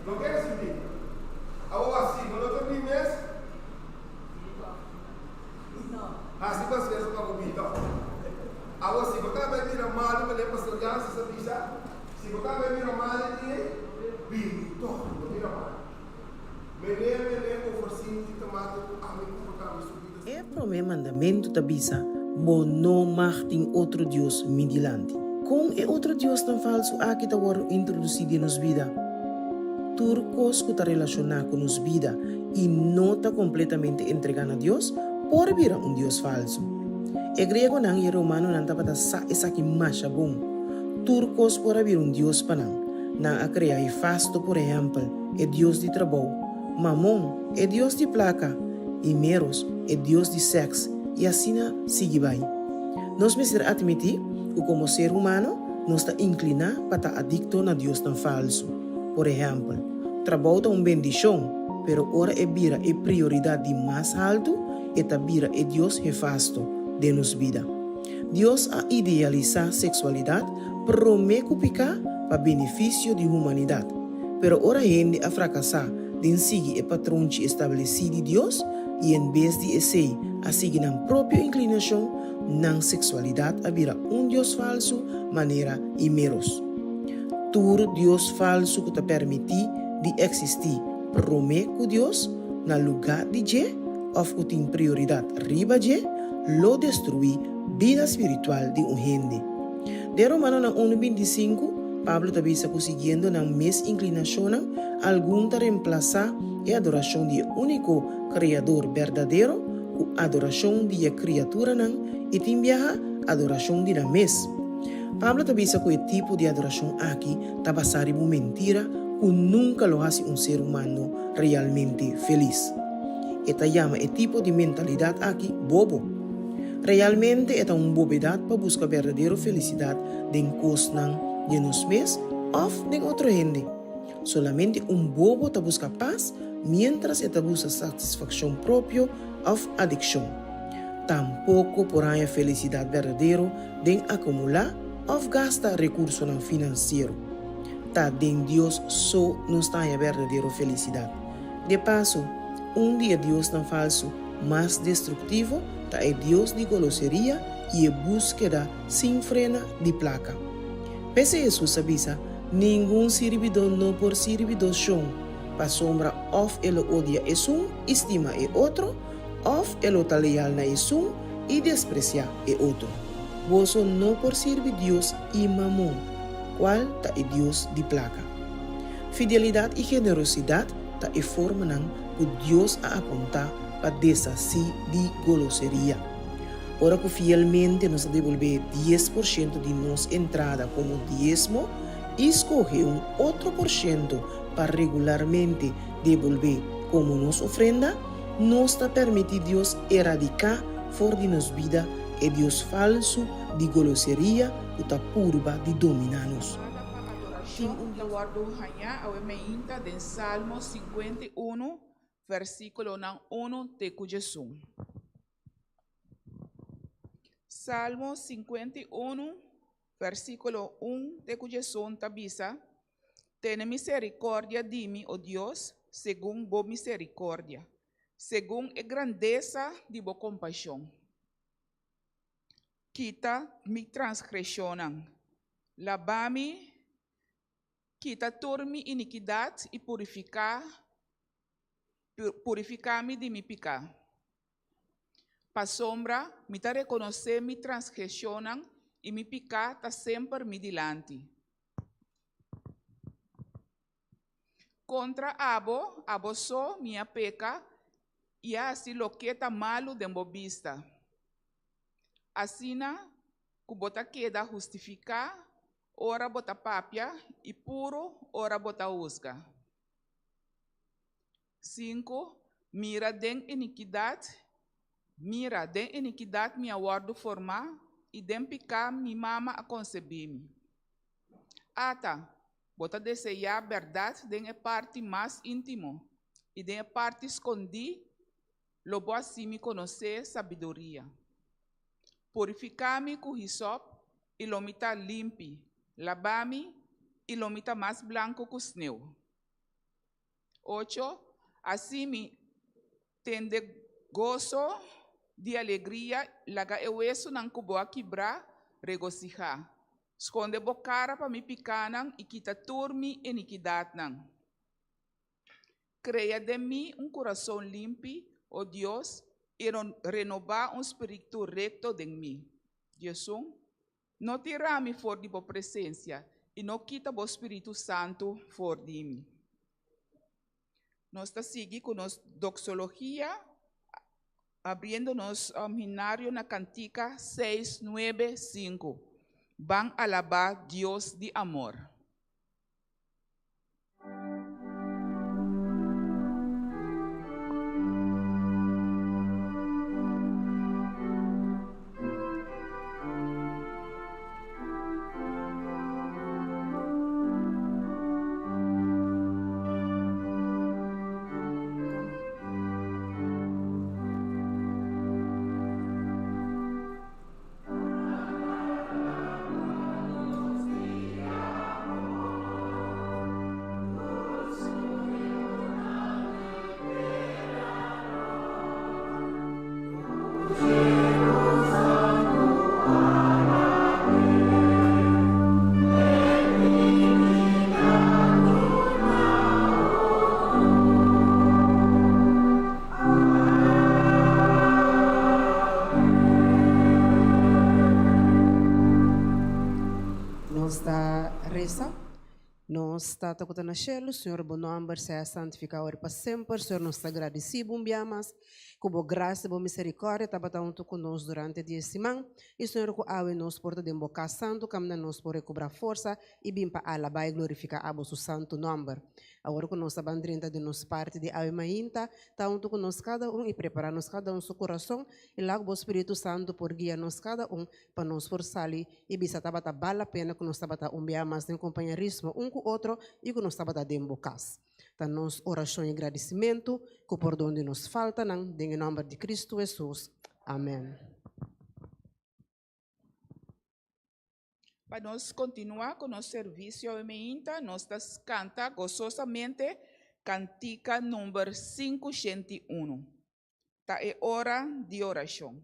Não quer subir. Agora assim, quando eu tenho mês, assim você fez para o então. Agora se você vai vir a mal, você vai passar já se sabe já. Se você vai vir a mal, ele vem todo, vir a mal. Me ofereci de tomate a mim confortável subida. É para o meu mandamento da bisa, bo não martin outro Deus midilante. Com é outro Deus tão falso aqui da war introduzido em nos vida. Turcos que está relacionado com nos vida e não está completamente entregado a Deus, por vir um Deus falso. E grego não e romano não está para sa essa que mais bom. Turcos por vir um Deus panang. Na a criar e fasto, por exemplo, é Deus de trabalho. Mamon é Deus de placa. E meros é Deus de sexo. E assim sigue vai. Nós me ser admitir que como ser humano, nós está inclinado para estar adicto a Deus tão falso. Por exemplo, trabalho é uma bendição, pero ora é vira é prioridade mais alto e ta vira é Deus é fasto de nos vida. Deus a idealizar sexualidade promete picar para benefício da humanidade. Pero ora gente a fracassar de seguir o patrão estabelecido de Deus e em vez de esse a seguir na própria inclinação na sexualidade a vira um Deus falso maneira e meros. Tur Deus falso que te permite de existir promete que Deus na lugar de je ou que tem prioridade riba je lo destruir vida espiritual de gente. De Romano na 1:25 Pablo também está conseguindo na mesma inclinação algum de reemplazar a adoração de único Criador verdadeiro com a adoração de a criatura e também a adoração de na mesma. Pablo também está com o tipo de adoração aqui está basado em uma mentira que nunca lo hace um ser humano realmente feliz. Esta chama o tipo de mentalidade aqui bobo. Realmente é uma bobedade para buscar verdadeira felicidade de coisas de nós mesmos ou de outra gente. Solamente bobo está busca paz, mientras está busca satisfação própria ou adicção. Tampouco porém a felicidade verdadeira de acumular ou gastar recursos financeiros. Tá de Deus só não está a verdadeira felicidade. De passo, dia Deus não falso, mais destrutivo, tá é Deus de grosseria e a búsqueda sem frena de placa. Pese Jesus sabia, nenhum servidor não por servidor chão, para sombra of ele odia um, estima e outro, of ele está leal na um e desprecia e outro. Você não por servir Deus e mamon, qual tá é Deus de placa. Fidelidade e generosidade tá é forma que Deus a apontar para desasir de grosseria. Ora que fielmente nos devolver 10% de nossa entrada como diezmo, escolhe outro por cento para regularmente devolver como nossa ofrenda, nos está permitindo Deus erradicar fora de nossa vida e Deus falso de grosseria que está purba de dominar-nos. Tem guardo hanya ao emeinta de Salmo 51, versículo 1 de cujesum. Salmo 51, versículo 1 de cujesum tabisa: Ten misericórdia de mim, ó Deus, segundo bo misericórdia, segundo a grandeza de bo compaixão. Quita mi transgressão, lava-me, quita toda minha iniquidade e purificar-me de mi pecado. Para sombra, me ta reconhecer mi transgressão e mi pecado está sempre me dilante. Contra abo só minha peca e assim lo que está malo de mo vista. Assim, que bota queda justificar, ora bota papia e puro, ora bota usga. 5. Mira den iniquidade minha guardo formar e den picar mi mama a conceber-me. Ata, bota desejar verdade den a parte mais íntimo e den a parte escondi, lobo assim me conhecer sabedoria. Purificar-me com hisop e lomita limpi, lavar-me e lomita mais branco que o sneu. 8. Así mi tende gozo de alegria, laga eu eso nang kuboa kibra, regocijar. Esconde bocara para mi picanang e quita turmi iniquidad nang. Crea de mí un corazón limpio, oh Dios, y renovar un espíritu recto de mí. Jesús, no tira mi for de presencia y no quita o Espíritu Santo for de mí. Nós seguimos con nuestra doxología, abriéndonos himnario na cantica 695. Van a alabar Dios de amor. Nós está tocando na cielo, Senhor, bom nome, seja santificado para sempre. Senhor, nós está agradecido, bombiamas, com boa graça, boa misericórdia, está batendo conosco durante a dia semana. E Senhor, com a nos porta de boca santo, caminha nos por recobrar força e bem para alabar e glorificar a vosso santo nome. Agora, com nossa bandrinha de nos parte de ave mainta, está junto conosco cada e preparar-nos cada seu coração e lá o Espírito Santo por guiar-nos cada para nos forçar e bisa tabata vale a pena que nós tabata bombiamas em companheirismo com o outro e que nós estamos de embocas. Então, nossa oração e agradecimento, que por onde nos falta, em nome de Cristo Jesus. Amém. Para nós continuar com nosso serviço, nós canta gozosamente cantica número 501. Tá é hora de oração.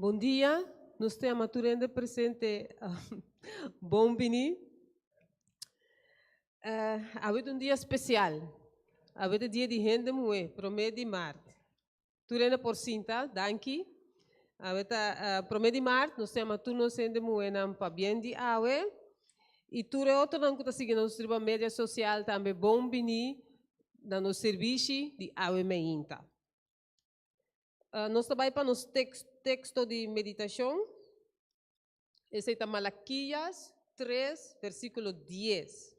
Bom dia, nós temos a turenda presente. Bom vini. Hoje um dia especial. Hoje é dia de renda moe, promete de Marte. Turenda por cinta, danke. Hoje promete de Marte, nós temos a turno renda moe na bem de awe. E ture outro não que está seguindo nossa mídia social também bom vini na nosso serviço de awe meinta. Nós trabalhamos para nosso texto de meditação. Esse é Malaquias 3, versículo 10.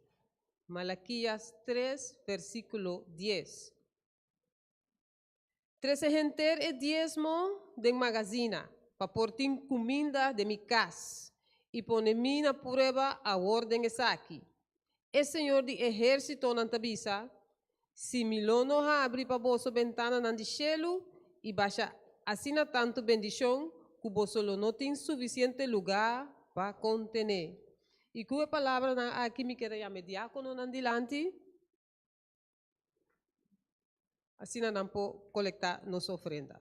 Malaquias 3, versículo 10. 13 gente é diezmo de magazina, para portar comida de minha casa, e pôr-me na prova a ordem aqui. O Senhor de exército não tabisa, se milono abre para vossa ventana na de cielo, e baixa assim tanto bendição, que você não tem suficiente lugar para contener. E que a palavra aqui me quer chamar diácono na dilante, assim não pode coletar nossa ofrenda.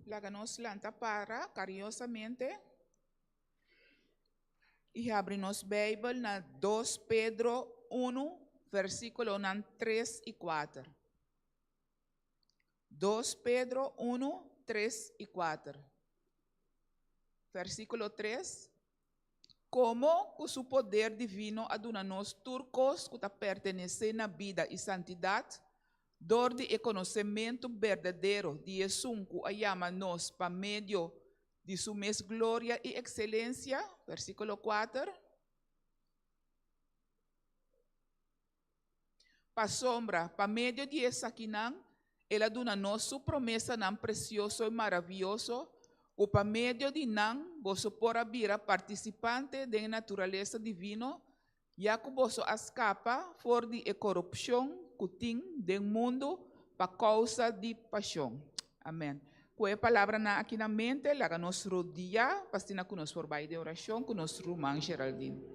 La que nos lanta para cariñosamente y abrimos Bíblia na 2 Pedro 1, versículo 3 y 4. 2 Pedro 1, 3 y 4. Versículo 3. Como com seu poder divino aduna-nos turcos que pertenecem na vida e santidade, dor de conhecimento verdadeiro de Jesus que chama-nos para meio de sua mesma glória e excelência. Versículo 4. Para sombra, para meio de essa quinã, ela aduna-nos sua promessa não precioso e maravilhoso, o para meio de não, você pode vir participante da natureza divina, já que você escapa fora de corrupção que tem do mundo para causa de paixão. Amém. Com a palavra aqui na mente, lá que nos rodeia, para que nos forbai de oração, que nos rumang Geraldine.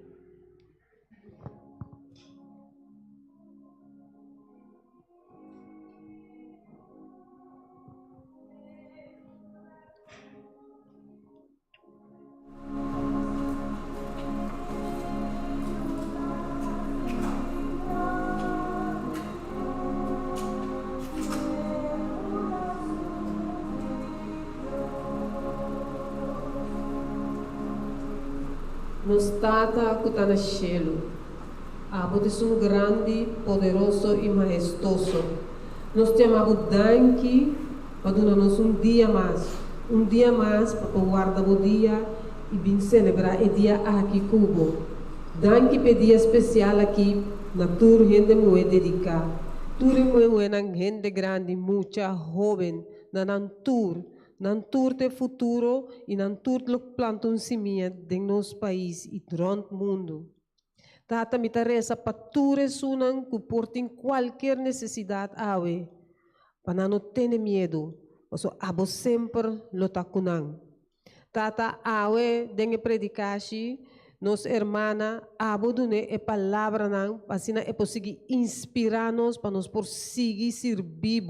Nos tata que está no cielo. Abo es um grande, poderoso e majestoso. Nos chamamos danke para dar-nos dia mais para guardar o dia e vir celebrar o dia aqui Cubo. Danke para dia especial aqui na tour gente muito dedicada. Tour muito na gente grande, muita jovem, na tour de futuro e na tour de plantar semente em nosso país e durante o mundo. Tata me taresa para todos unan que portem qualquer necessidade awe, para não ter medo, porque abo sempre lota kunang. Tata awe dengue predicashi, nos hermana abo dune e palavra nang, para é conseguir inspirar-nos para nos prosseguir servir.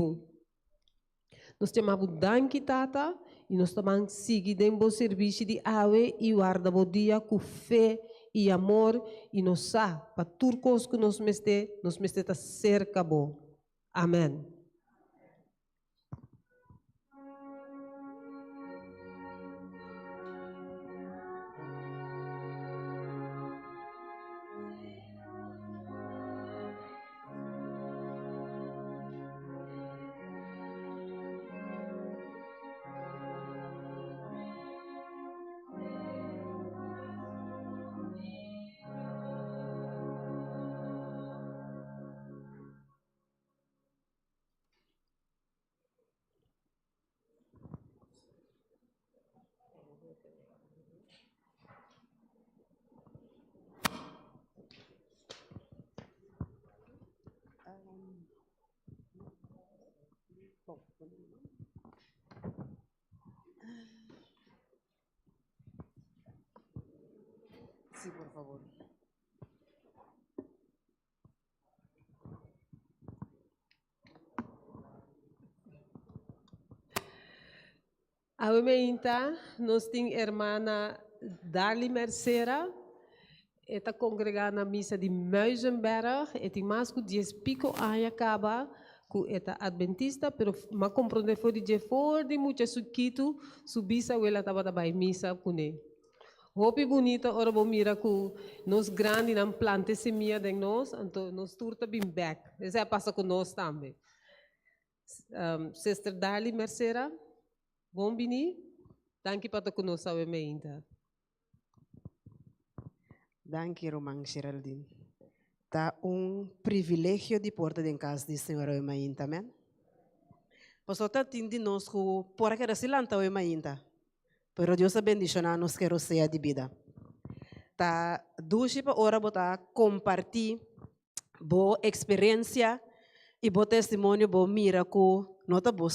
Nós chamamos danke tata e nós também seguir dentro serviço de awe e guarda o dia com fé e amor e nos sa para turcos que nos meste tá cerca bo. Amém. Sí, por favor. Awemeinta, nós temos hermana Darli Mercera, está congregada na missa de Muizenberg, e tem mais que 10 pico anos acaba, que é adventista, mas compreende foi de muito suquito, subisa ela estava na missa com ele. Hopi bonita, ora bom mira que nós grandes não planta semente de nós, então nós turta bem back. Isso é passa com nós também. Sister Darli Mercera, bom bini, danke para conosco a ainda. Danke, Romang Geraldine. Tá privilégio de porta de casa de senhora Emain também. Posso estar tendo nós que por aqui se lanta o Emain. Pero Deus a bendicionar-nos que seja de vida. Tá duas para botar compartilhar boa experiência e bom testemunho, bom miracle, nota boa.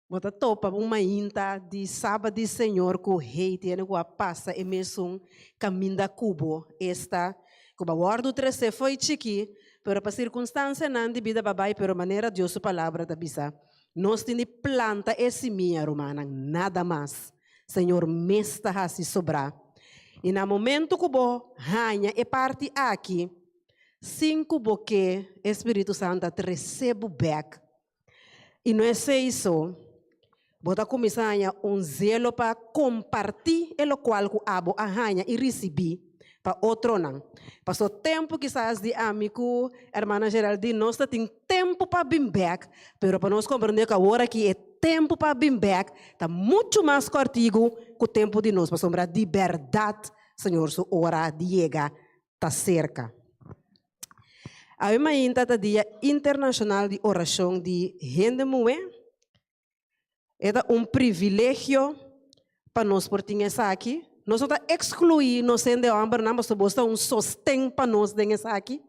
Bota topa uma inta de sábado de Senhor que o rei tem que passa e mesmo caminho da cubo esta que o guardo 13 foi chiqui, pero para circunstância não de vida babai, pero maneira Deus sua palavra da bisa. Nós temos planta esse minha romana, nada mais. Senhor, mesta assim sobrar. E no momento que o rainha e parte aqui, 5 boque Espírito Santo recebe back. E não é isso. Bota começar zelo para compartilhar o qual que abo a rainha e receber para outro não. Passou tempo que quizás de amigo, irmã Geraldine, nós temos tempo para bem back, mas para nós compreender que agora que é tempo para bem back, está muito mais cortigo que o tempo de nós, para sombrar de verdade, Senhor, sua hora de chegar está cerca. A ainda está dia internacional de oração de gente mulher. É privilégio para nós por ter essa aqui. Nós não estamos excluir, nós não estamos dando sostém para nós nessa aqui,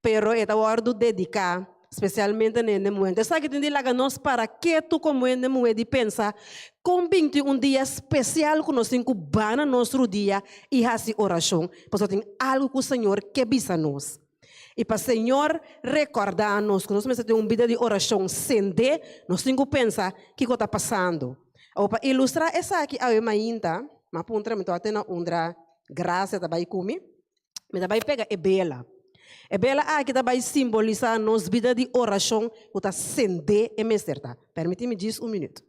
pero é hora de dedicar, especialmente nesse momento. Essa aqui tem de lá nós para que tu como nesse momento de pensar, com dia especial que nós temos que banhar nosso dia e fazer oração, porque tem algo que o Senhor quer bisa nós. E para o Senhor recordar-nos que nós temos vida de oração sende, nós temos que pensar o que está passando. Ou para ilustrar essa aqui, a ainda. Mas puntra me toate na undra graça da bai kumi, me da bai pega e bela aqui da bai simbolizar nos vida de oração o ta sende e mesterta. Permite-me diz minuto.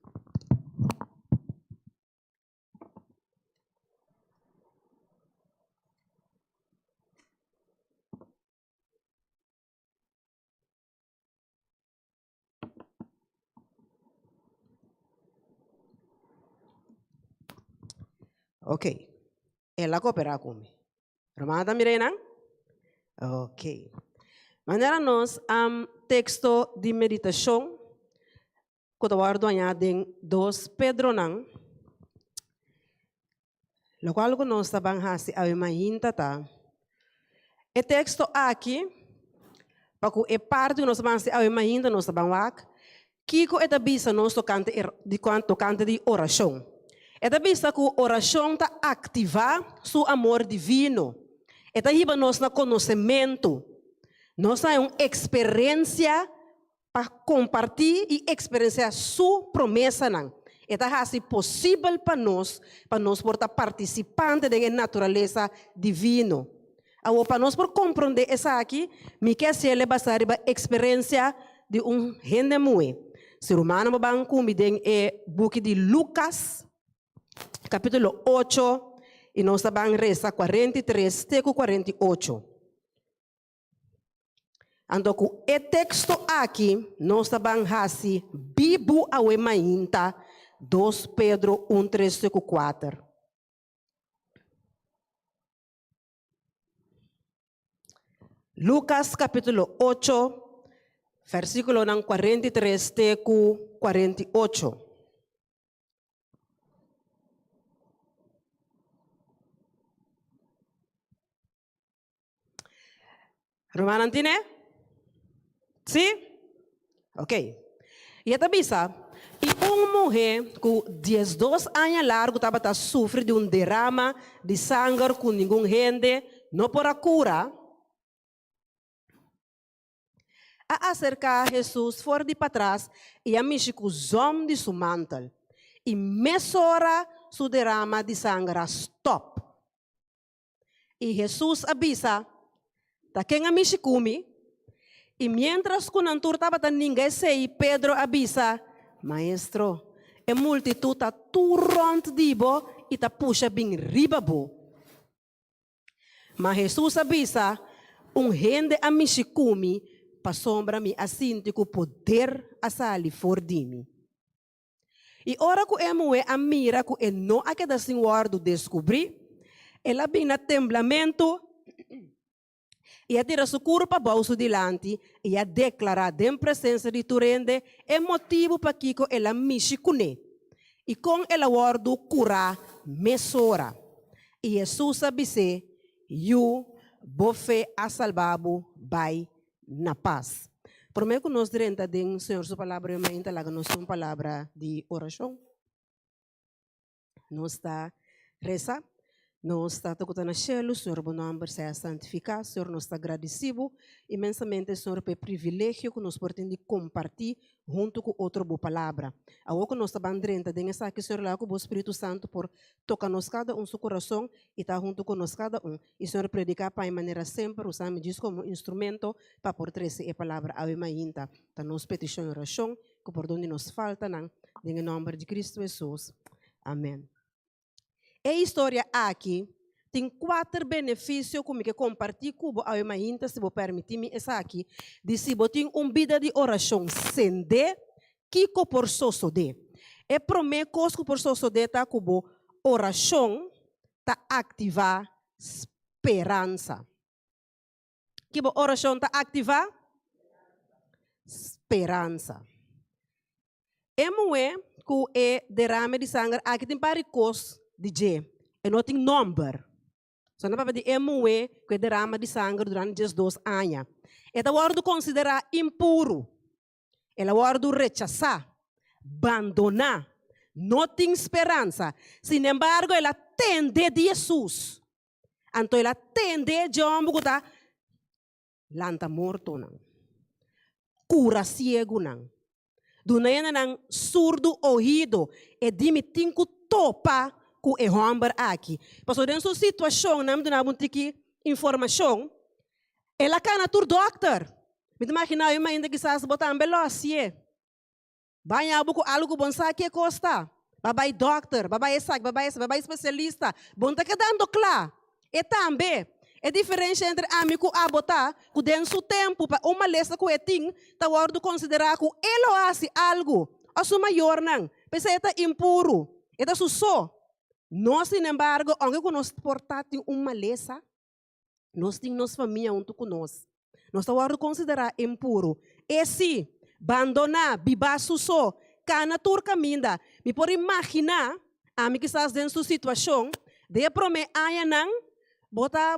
Ok. Ela coopera comigo. Romana Mirena? Ok. Maneira nós, texto de meditação, que eu guardo em 2 Pedro não, lo qual que nós estamos fazendo a imagina tá. E texto aqui, para que é parte que nós estamos fazendo a imagina nós estamos aqui, que é a vista nós tocante de oração. É a vista que a oração está ativar seu amor divino. É a vista nós no conhecimento. Nós temos uma experiência para compartilhar e experienciar sua promessa. É assim possível para nós poder participante da natureza divina. Para nós por compreender isso aqui, me quer se ele basar a experiência de gente muito. Ser humano vai comigo é book de Lucas, capítulo 8, e nós vamos rezar 43 até 48. Então, com o texto aqui, nós vamos fazer Bíblia a Emainta, 2 Pedro 1, 3, 4. Lucas capítulo 8, versículo 43 até 48. Romana Antine? Sim? Ok. E esta bisa, e uma mulher com 12 anos largo estava sofrendo de um derrama de sangue com nenhum gente, não por a cura. A acercar Jesus fora de para trás e a mexer com os homens de seu mantel. E mesora sua derrama de sangue a stop. E Jesus avisa, tá quem a mexer come. E mientras que não estava ninguém sei, Pedro avisa, maestro, a multitud está turront dibo e está puxa bem ribabo. Mas Jesus avisa, gente a mexer come, para sombra me assim que o poder a sali for de mim. E ora que a mira que não a que da senhora do descobrir, ela vem na temblamento e a tira seu corpo para bolso dilante e a declarar em presença de Turende é motivo para que ela mixe com ele. E com ela guardo curar mesora. E Jesus abise, you bofe a salvabo by na paz. Prometo que nós diremos de Senhor sua palavra e ainda lá nós uma palavra de oração. Nós está reza, nós está tocando na cielo, Senhor bom nome seja santificado, Senhor nós está agradecido imensamente, Senhor pelo privilégio que nós podemos compartilhar junto com outra boa palavra. Agora que nós está bandrenta, de essa que Senhor lá com o Espírito Santo por tocar nos cada seu coração e está junto com nós cada e Senhor predicar para maneira sempre usando diz como instrumento para por trazer a palavra a emainta. Tá nos petição e oração que por onde nos falta em nome de Cristo Jesus. Amém. A história aqui tem 4 benefícios como que compartilho com a emainta, se você permitir-me essa aqui, de se você tem vida de oração sende, que por sosode. É primeiro coisa que por sosode tá como oração tá ativar esperança. Que oração tá ativar esperança. É moe que é derrame de sangue aqui tem várias coisas de G, e não tem número. Só não pode dizer moe que derrama de sangue durante 12 anos. Ela pode considerar impuro. Ela pode rechazar, abandonar, não tem esperança. Sin embargo, ela tende de Jesus. Então, ela tende de homem que está lanta morto, não. Cura ciego, não. Dunayana não surdo ouvido. E dimitim que topa com o homem aqui. Porque dentro da situação, não tem informação. Ela cana tur doctor. Me imagina eu ainda que se botar um velocie. Vai algo bom sabe que custa. Babai doctor, babai essa, babai especialista. Bom tá quedando claro. E também é diferença entre amigo a botar que dentro do tempo para uma lesa que tem, tá hora considerar que ele faz algo a sua maior não. Pensa é impuro. É da só. Nós, sin embargo, aunque nós portátil uma maleza, nós temos nossa família junto conosco. Nós estamos considerar impuro. Esse, abandonar, bibar suso, cana turca minda. Me pode imaginar, a mim que estás dentro da situação, de promete não,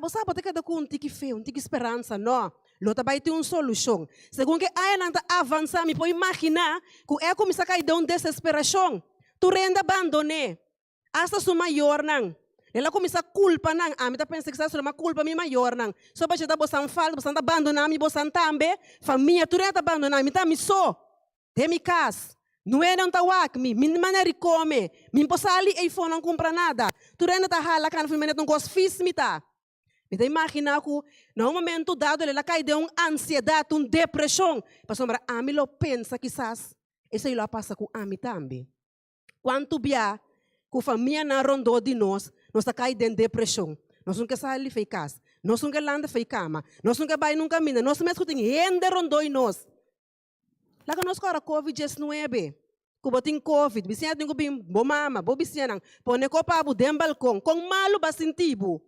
você pode cada um tique feio, um tique esperança, não. Lota vai ter uma solução. Segundo que a não avançar, me pode imaginar que é como se cai de uma desesperação. Tu renda abandoné. Hasta su maior não. Ela começa a culpa não. A mim tá pensando que está uma culpa minha maior não. Só para você botar falta, você abandonar me, você também. Família, tu renda abandonar me, tá me só. De mi casa. Não é não tá wak me, minha maneira de comer. Me possa ali e for não comprar nada. Tu renda tá hala can filme não gosto fis me tá. Me imagina que no momento dado ela cai de uma ansiedade, uma depressão. Pastor, a mim lo pensa quizás isso aí passa com a mim também. Quanto bia que a família na rondou de nós cai de depressão. Nós não quer sair de casa, nós não quer landa de cama, nós não quer vai num caminho, nós mesmo tem gente rondou em nós. Lá que nós agora COVID-19, que botem COVID, bisinha tem que bem bomama, bobisinha não, pone copa abu dem balcão, com malo basintibo.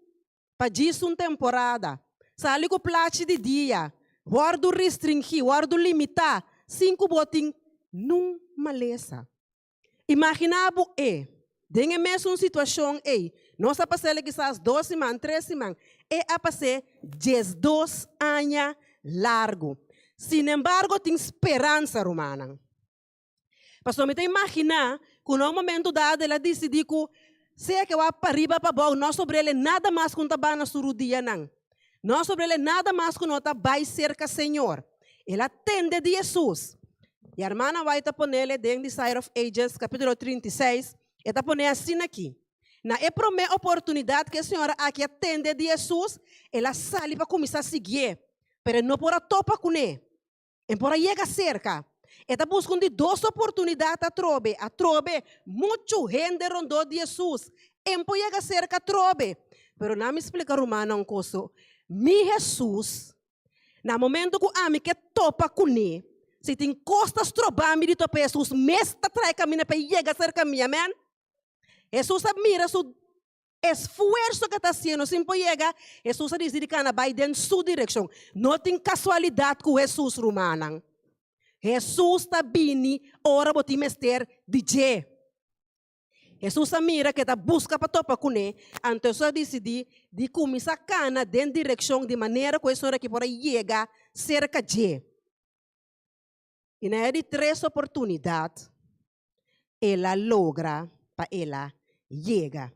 Para disso uma temporada. Sali com plate de dia. Guardo restringir, guardo limitar. 5 botin num maleza. Imaginabo dengue mesmo uma situação nós passamos quizás 2 semanas, 3 semanas. A passar 12 anos largo. Sin embargo, tem esperança romana. Pastor, me imaginar que no momento dado ela decidiu que se é que vai para riba para baixo, nós sobre ele nada mais que não na surudia não. Nós sobre ele nada mais que não vai cerca Senhor. Ele atende de Jesus. E a irmã vai poner dentro de Desire of Ages, capítulo 36, e está poner assim aqui. Na primeira oportunidade que a senhora aqui atende de Jesus, ela sai para começar a seguir. Mas não por a topa com ele. E por aí chega cerca. Está buscando 2 oportunidades a trobe. A trobe, muito gente rondou de Jesus. E por aí chega cerca a trobe. Mas não me explica romano um coisa. Mi Jesus, no momento que a mim que topa com ele, se tem costas trobando de topa Jesus, mesmo trai caminho para chegar cerca a mim, amém? Jesus mira su esforço que está sendo, sem chegar, Jesus diz que vai dentro da sua direção. Não tem casualidade com Jesus romano. Jesus está vindo, ora botim mester DJ. Jesus mira que está busca para topar com ele, então só decidi de começar a cana dentro da direção de maneira que a senhora que por aí chega cerca de. E na de 3 oportunidades, ela logra para ela chega.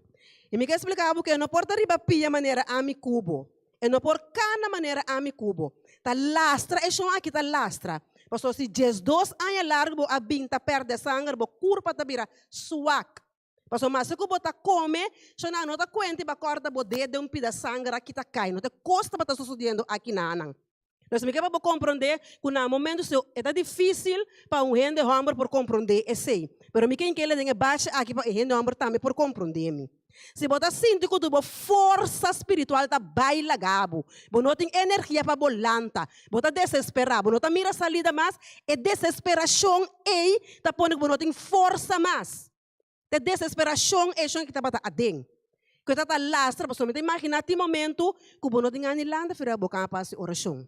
E me quer explicar porque não pode arribar pia maneira a mi cubo, e não pode cana maneira a mi cubo. Tá lastra, é só aqui tá lastra. Pastor, se 12 anos largo, a binta perde sangue, a curva tá vira suac. Pastor, mas se você come, você não está quente, para cortar o dedo de pedaço de sangue aqui tá caindo. Não te custa para estar sucedendo aqui na anang. Então, me quer para compreender que no momento é difícil para um gente homem por compreender, é sei. Mas me quer que ele tenha baixa aqui para gente homem também por compreender-me. Se você sente que a força espiritual está baila gabo, você não tem energia para bolanta, você está desesperado, você não mira a salida mais, é desesperação está pondo que você não tem força mais. É desesperação que está para dentro. Que está lastra, você não imagina tem momento que você não tem anilanda, para boca para a oração.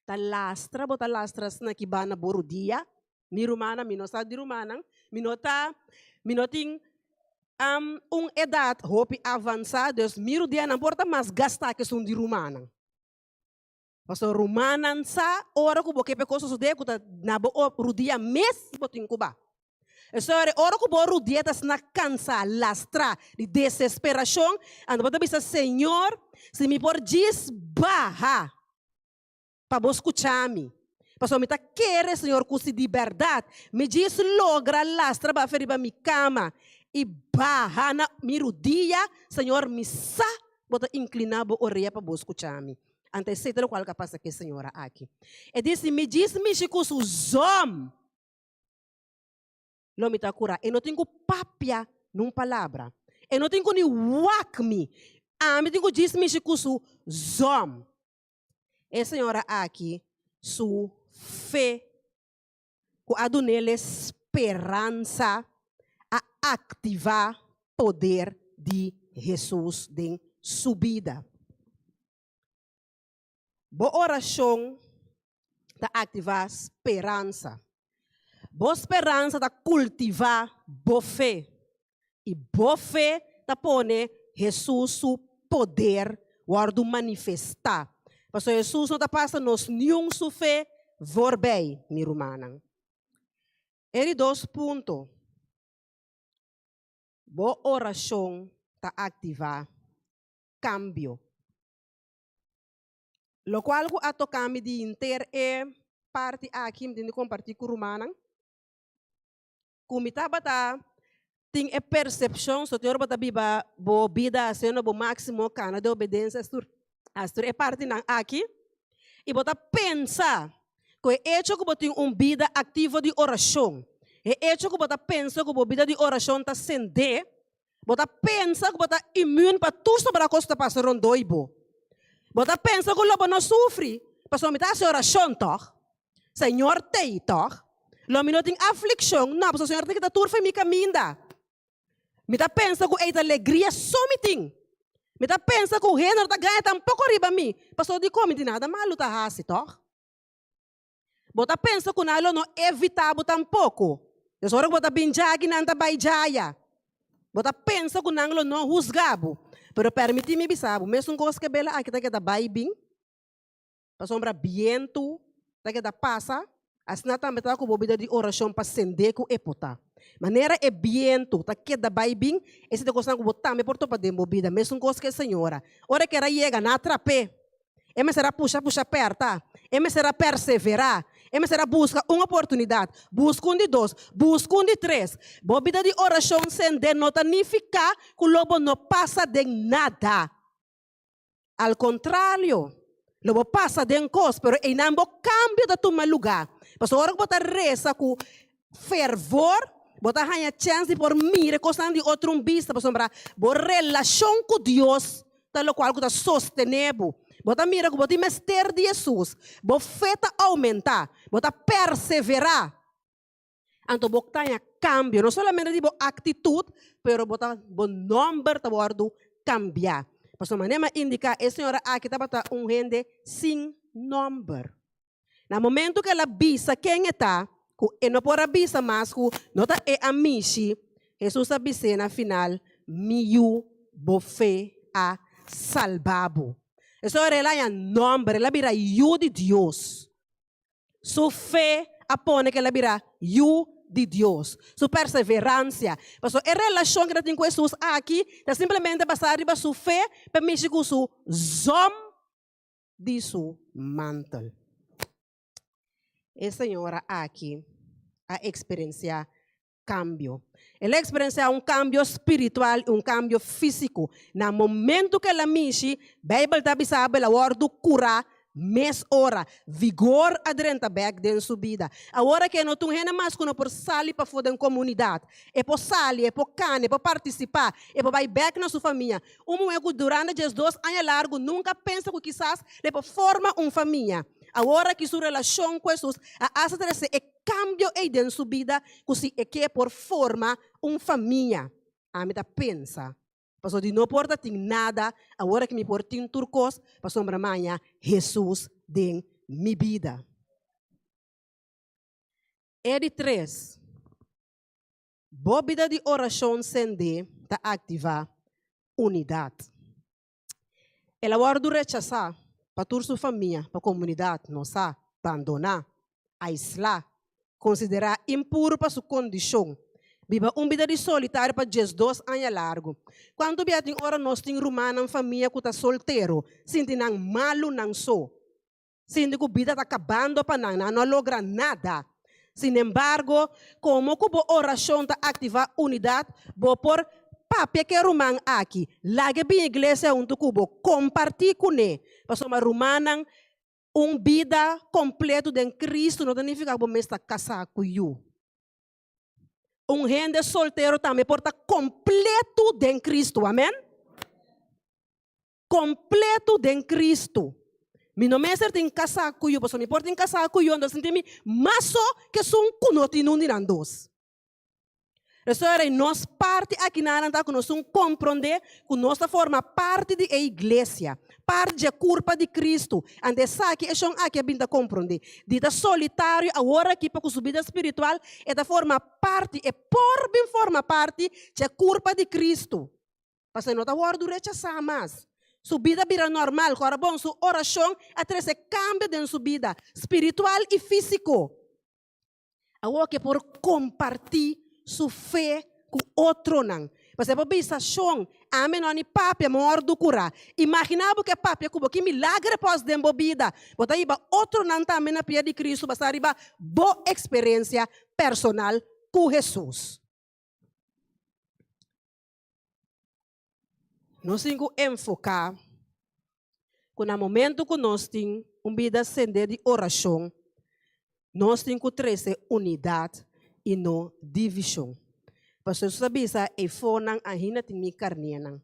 Está lastra, você lastra na kibana borudia, mi romana, mi não sabe de romana, mi não tem edad hope avançada, miro dia não importa mais gastar que são de romana. Pastor romana sa ora que boque pecoso so de que na bo rudia mes botin cuba. Essa ora que bo rudia tas na cansa lastra de desesperação, ando bota bisa Senhor, se me por diz barra para vos escuchar-me. Pastor, me tá querer Senhor curso de verdade, me diz logra lastra para ferir para minha cama. E barra na mirudia, Senhor, me sa, bota inclinado o orelha para escuchar-me. Ante sei qual que passa aqui, Senhora, aqui. E disse, me chico su zom. Não me tá cura. E não tenho papia numa palavra. E não tenho ni wak-me. Me tenho me chico su zom. E Senhora, aqui, su fé, com a donele esperança, a ativar poder de Jesus de subida. Boa oração tá ativar esperança. Boa esperança tá cultivar boa fé. E boa fé tá pone Jesus o poder guardo manifestar. Pastor Jesus não tá passa nos nenhum su fé vorbei, mi romana. Ele 2 pontos. Boa oração tá ativar cambio. Lo qual ko ato kami di inter parte aqui de compartilhar com romana. Kumita bata ting percepção so teor bata biba bo vida seno bo máximo cana de obediência astur parte nang aqui e bota pensa que hecho que botin vida ativa de oração. E hecho que bota pensa que bo vida de oração ta sende. Bota pensa que bota imune para tudo sobre a costa passa rondoibo. Bota pensa que o lobo não sofre. Pastor, me dá a oração, toch? Senhor, tem, toch? Lobo não tem aflição. Não, pastor, Senhor, tem que dar turfa e me caminha. Me dá pensa que a alegria só me tem. Me dá pensa que o reino da ganha tampouco riba a mim. Pastor, de como de nada, malo tá hasi, toch? Bota pensa que nalo não evitabo tampouco. Eu só bota binjagi nanta baijaya. Bota pensa que nalo não rusgabo. Pero permiti-me bisabo, mesmo coisa que bela aqui tá que da baibing, para sombra viento, tá que da passa, assim na também tá com bobida de oração para acender com epota. Maneira é viento, tá que da baibing, esse de coisa que botar me portou para de bobida, mesmo coisa que senhora. Ora que era chega na atrape, eme será puxa perta, eme será perseverar. Eme será busca uma oportunidade, busca um de 2, busca um de 3. Bobida de oração sem denotanificar que o lobo não passa de nada. Al contrário, o lobo passa de coisa, mas em ambos cambia de tomar lugar. Mas agora que você reza com fervor, você tem a chance de por mira coisa de outro vista, para sombrar, por relação com Deus, tal qual que está sostenível. Bota mira que bota mestre de Jesus, bota feta aumentar, bota perseverar. Então bota tenha cambio, não somente de atitude, pero bota bom número tá bordo cambiar. Pastor Manema indica a senhora aqui tá bota rende sem número. No momento que ela bisa quem está, que não pode bisa mais que não tá é amici, Jesus avisa na final, miu bofe a salvabo. Eso era el nombre, la vira you de Dios. Su fe apone que la vira you de Dios. Su perseverancia. Pero a relação que tem com Jesus aqui é simplesmente passar riba su fé para mexer com su zom de su mantel. A senhora aqui a experienciar cambio. Ela experiencia cambio espiritual, cambio físico. No momento que ela mexe, a Bíblia está dizendo ela word cura mes hora, vigor adrenta back den subida. A hora que não tem mais que não por sair para fora da comunidade, é por sair, é por cane, é por participar, é por back na sua família. Que durante os 2 anos largo nunca pensa que quizás ele por forma uma família. Agora que sua relação com Jesus, a asa é cambio aí dentro sua vida, que por forma uma família. A mim pensa, pastor, de não porta tem nada, agora que me porta em turcos, pastor Bramanha, Jesus de minha vida. É de 3. Boa vida de oração sende tá ativar unidade. Ela guarda rechazar para toda sua família, para a comunidade, não sabe, abandonar, aislar, considerar impuro para sua condição. Viva vida de solitário para 2 anos largo. Quando bia tem hora nós tem romana família que está solteiro, sinto não malo não sou. Sinto que a vida está acabando para não logra nada. Sin embargo, como que a oração está ativar unidade, vou por papel que romano aqui. Lá que a igreja onde cubo compartilhar com ele. Para uma romana vida completa de Cristo não significa que você está casado com you. Gente solteiro também porta completo de Cristo, amém? Completo de Cristo. Mi não me ser tem casar com eu, me porta em casar com eu, então senti-me mais só que sou continuo de dos. Pessoal, nós parte aqui na Aranta, que nós compreender que nós forma parte da igreja, parte da corpo de Cristo. Ande sabe que é aqui a binda compreender. Dita solitário, agora aqui para a subida espiritual, é da forma parte, é por bem forma parte da corpo de Cristo. Porque não está guardando rechazar mais. Subida vira normal, agora bom, sua oração até esse cambio de subida espiritual e físico. Agora que por compartilhar sua fé com outro não. Você pode pensar, amém, não é papi, amor do cura. Imaginava que papi, que milagre pós de bebida. Bota aí, outro não também na pia de Cristo, basta arriba boa experiência personal com Jesus. Nós temos que enfocar que no momento que nós temos uma vida sende de oração, nós temos que trazer unidade e não divisão. Porque você sabe que é fonan a hina tem mi carniana.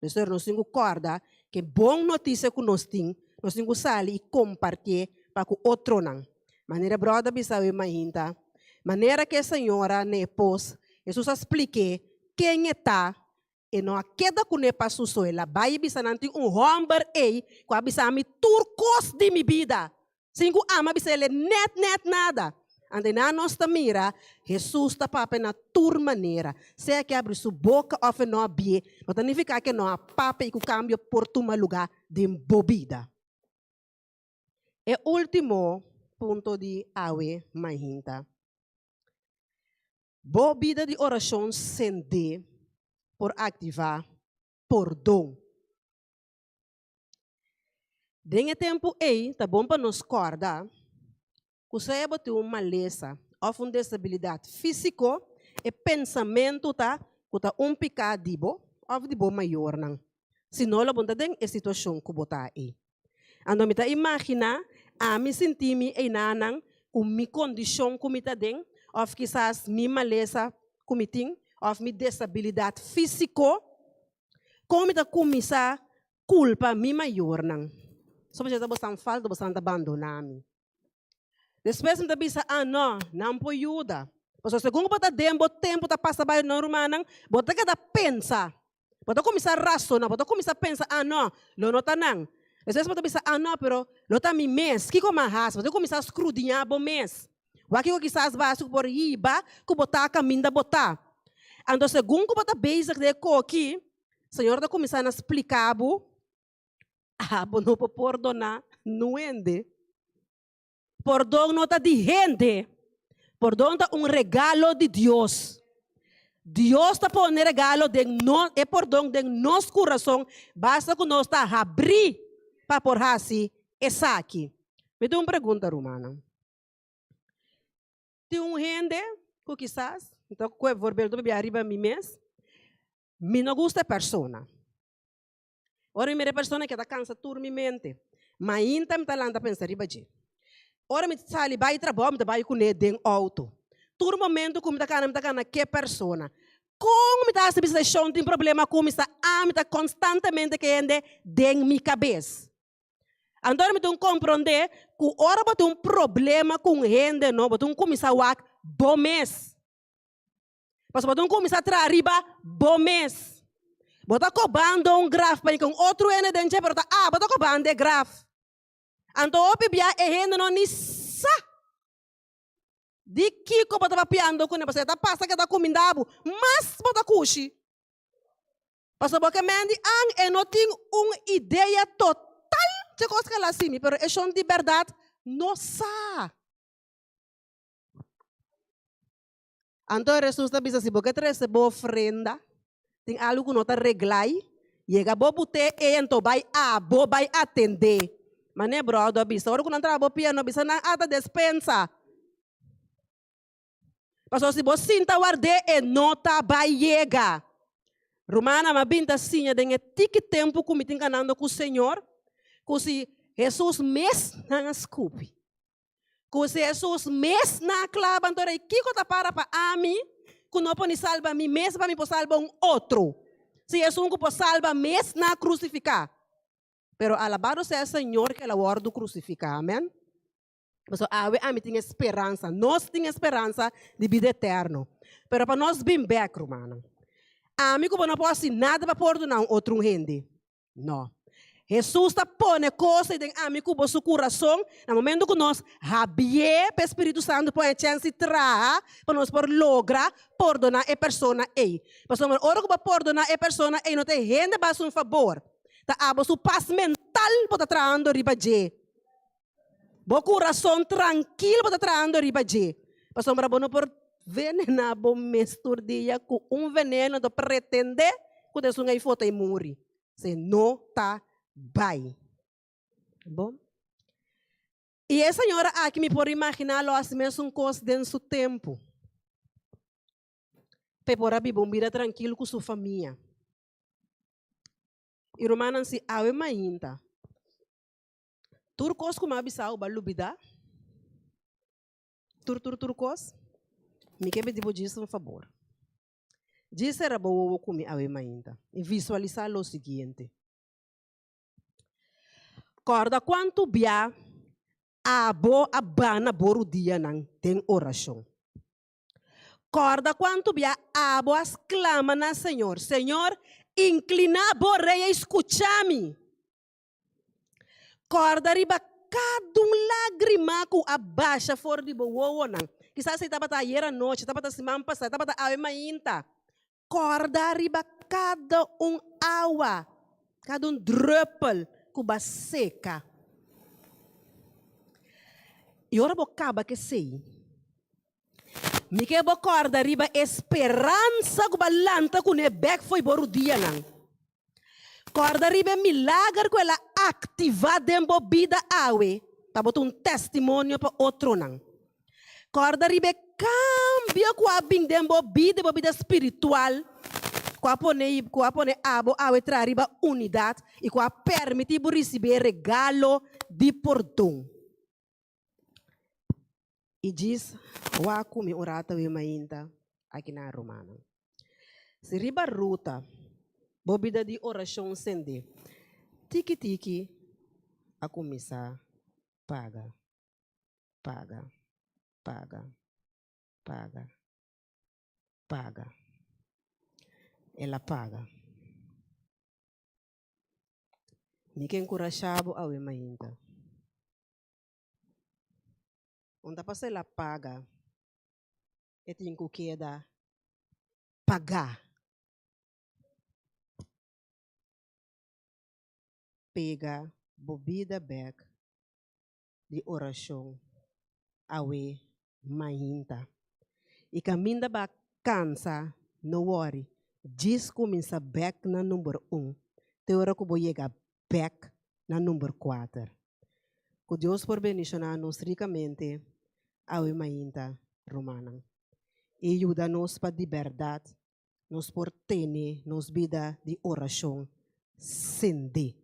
Então nós temos que acordar que boa notícia que nós temos que sair e compartilhar para que outro não. Maneira brother bisa we mahinta. Maneira que a senhora ne pos, Jesus explique quem está e não queda com ne passo só ela vai bisa nanti homem ei, com a bisa mi turcos de mi vida. Cinco ama bisa ele net nada. Ande na nossa mira, Jesus está para na tua maneira. Se é que abre sua boca ou não abrir, não significa que não há papa e que cambia por tu lugar de bebida. E último ponto de awe mahinta. Bebida de oração sende por ativar por dom. Dengue tempo aí, tá bom para nos acordar. Você tem uma maleza, ou uma desabilidade física e pensamento tá pecado dibo, ou dibo maior não. Se não la bonta den é situação que botar aí. Ando me tá imagina a me sentir me aí nanang com mi condição que me tá den, ou quizás mi maleza que me tem, ou mi desabilidade física, como me tá começar culpa mi maior não. Só porque já tá falta, você tá abandonar-me. Depois me bisa não pode ajudar. Porque segundo bota tempo tá passa by normal, bota cada pensa. Bota começar a razonar, bota começar a pensar, não tá não. Depois bota bisa, pero lo tá mi mês, que como has, bota começar a escrudinhar bo mês. Waki ko quizás baso por iba, que botar caminho da botar. Ando segundo bota basic de coqui, senhor tá começando a explicar bo, não pode perdonar, não ende. Perdão não está de gente. Perdão está regalo de Deus. Deus está por regalo de nós, é perdão de nosso coração. Basta que nós está abrir para por assim essa aqui. Me dá uma pergunta, Romana. Tem gente que quizás, então, que vou ver do arriba mi mês, me não gusta persona. Ora, minha persona que está cansa turmimente. Mas ainda me está lá a pensar riba de. Ora me sali vai trabalhar, me vai com den auto. Todo momento como me tá que persona. Como me tá se chão tem problema com me me tá constantemente que ande den mi cabeça. Andor me tem compreender que ora botar problema com gente não, botar começar a bom mês. Mas botar começar a trazer riba bom mês. Botar cobando graf para com outro ene den je botar botar cobando graf. Anto opibia gente não nissa. De que como estava piando com você tá passa que tá comendo, mas bota cuxi. Passa boca mendi não tem uma ideia total de coisa que ela assim, pero é chão de verdade, nossa. Anto Jesus tá bisa se boca três boa ofrenda, tem algo que não tá reglai, chega bo bute ento vai atender. Mas não é brother, bisa. Ora, quando entra a piano, bisa na ata despensa. Pastor, se você sinta guarde e nota vai chegar. Romana, mas binta sinha, tem tique tempo que me tem ganhando com o Senhor, que se Jesus mes não escupe. Que se Jesus mes não clava, então aí, que tá para a mim, que não pode salvar mim mesmo, para mim pode salvar outro. Se Jesus pode salvar mes não crucificar. Pero alabado sea el Señor que la guardo crucificado. Amén. Mas a mim tem esperança. Nós temos esperança de vida eterna. Mas para nós bem back, romano. A mim como não posso nada para perdonar outro gente. Não. Jesus está pondo coisas em a mim com o seu coração. No momento que nós rabiemos para o Espírito Santo põe a chance de para nós por lograr perdonar a pessoa aí. Mas a hora que perdonar a pessoa aí não tem gente para um favor. Tá a sua paz mental para trazer riba de. Bo coração tranquilo para trazer riba de. Mas a hora por venenar bom mestur dia com veneno de pretender que Deus não foto e morrer. Se não tá vai. Bom? E a senhora aqui me pode imaginar as mesmas coisas dentro do seu tempo. Para viver tranquilo com sua família. E romano se awe mainta. Turcos como abisau balubida. Turcos. Me quer pedir disso um favor. Disse era boa comi awe mainta. E visualizar o seguinte. Corda quanto bia abana boru dia nang tem oração. Corda quanto bia as clama na Senhor. Senhor, inclina borreia escuchame. Corda riba cada lágrima que abaixa fora de boa nang. Quizás se tava ayer noite, tava semana passada, tava awe mainta. Corda riba cada água, cada druppel cuba seca. E ora bocaba que sei. Me que bocorda riba esperança cuba lanta com o bec foi boru dia não. Corda riba milagre com ela ativa dembo vida awe. Tá botando testemunho para outro não. Corda riba cambia com a bing dembo vida espiritual. Com a pone abo awe trariba unidade e com a permitir receber regalo de perdão. E diz, wa kumi orata we mainta aqui na Romana. Se riba ruta, bobida de oração sende. Tiki a começar paga. Ela paga. Me que encorajado a we mainta. Onde passa ela paga, e tem que queda pagar. Pega bobida back de oração awe mainta. E caminha ba cansa, no worry. Diz começa back na número 1. Teora que vou chegar back na número 4. Que Deus por bendicionar-nos ricamente ao mainta romana. E ajuda-nos para de verdade, nos por ter nos vida de oração sende.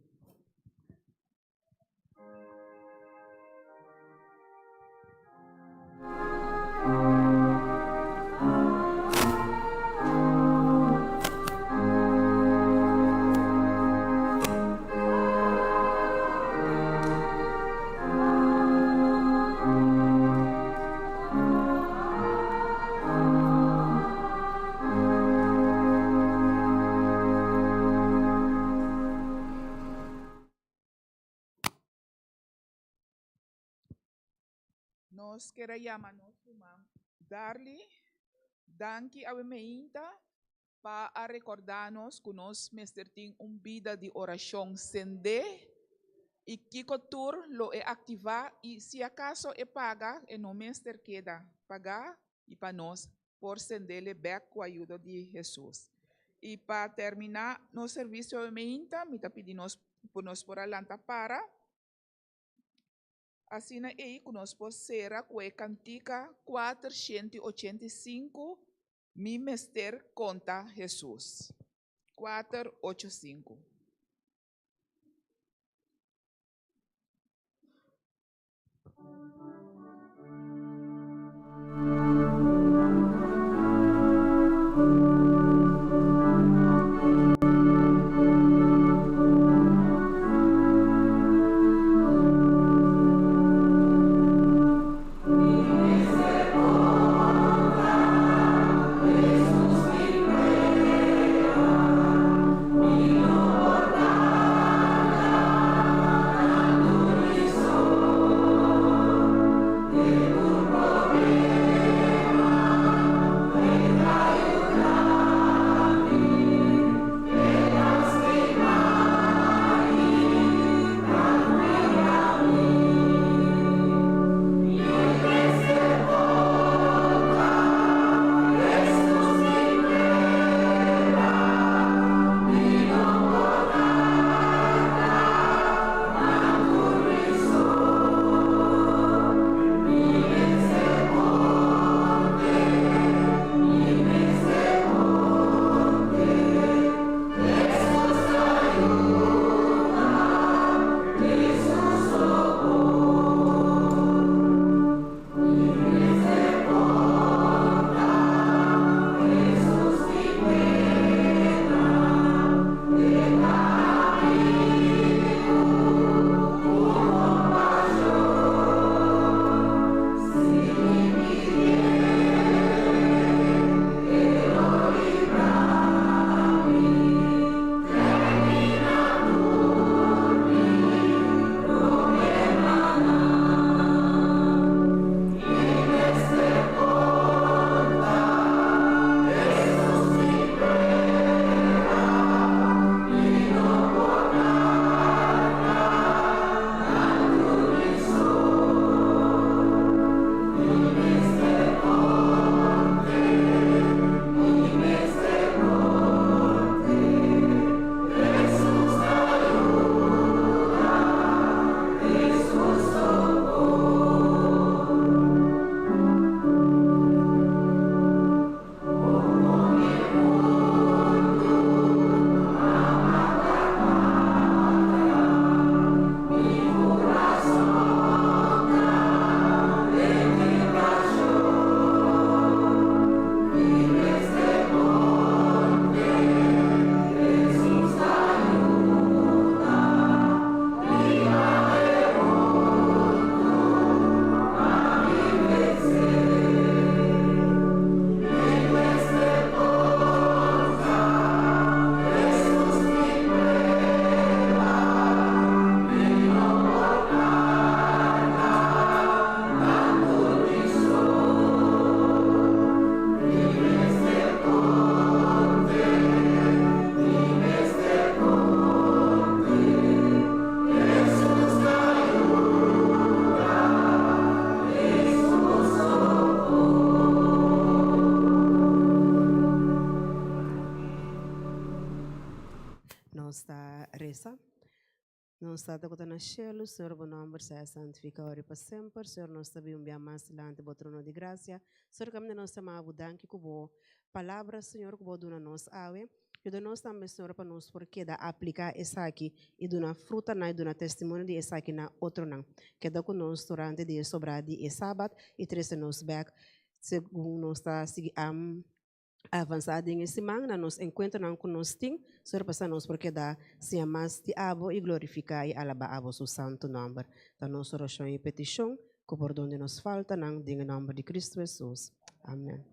Nós queremos dar-lhe danke ao meinta para recordar-nos que nós tem vida de oração sende e que cultura lo é ativar e se acaso é paga e não mestre queda pagar e para nós por sender-lhe back com a ajuda de Jesus. E para terminar no serviço ao meinta, me está pedindo nós por alanta para assim aí que nós possera com a cantica 485 mi mester conta Jesus 485. graça. Não está a contar na cielo, Senhor, bom nome, seja santificado para sempre. Senhor, nós também mais delante do trono de graça. Senhor, que nós chamamos danke kubo palavra, Senhor, kubo dona nós awe. E de nós também, Senhor, para nós porque da aplicar essa aqui e dona fruta na e dona testemunho de essa aqui na outro não. Que da conosco durante dia sobrar de sábado e três nos back segundo nós está avançado em semana, nós encontramos com nós ting, Senhor, para nós porque da se mais de abo e glorificar e alabar abo seu santo nome. Da nossa oração e petição, que por onde nos falta, nang em nome de Cristo Jesus. Amém.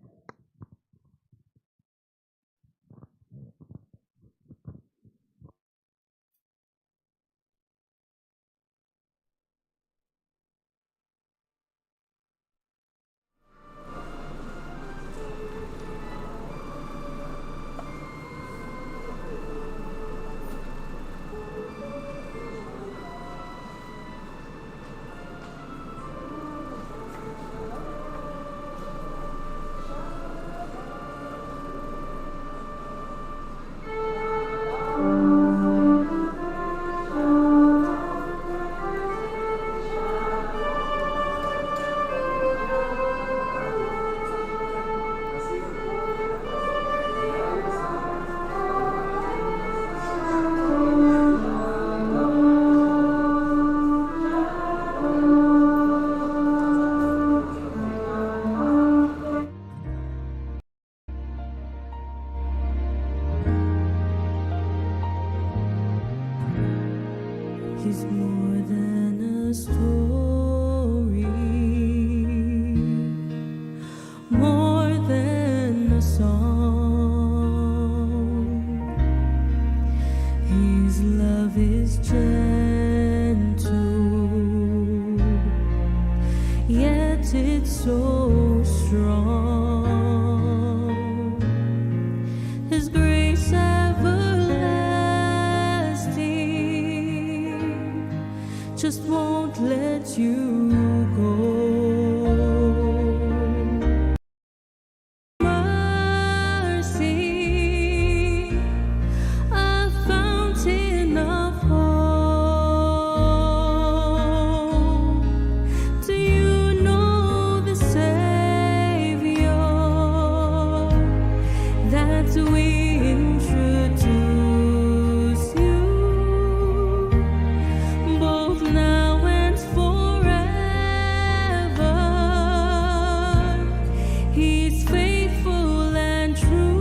He's more than a story, more than a song. His love is gentle, yet it's so strong. His grace just won't let you go. Mercy, a fountain of hope. Do you know the Savior that we introduce you? Both now and forever, He's faithful and true.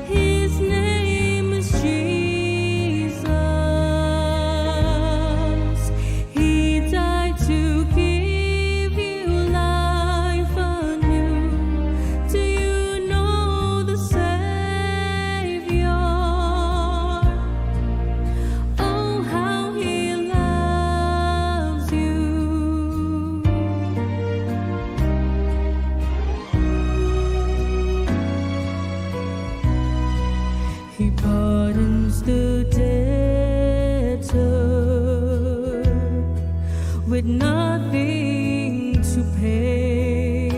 His name is Jesus. He died to give you life anew. Do you know the Savior? Oh, how He loves you. He pardons the debtor with nothing to pay.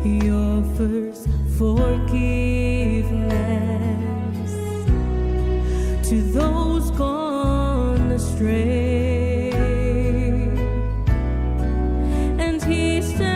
He offers forgiveness to those gone astray, and He says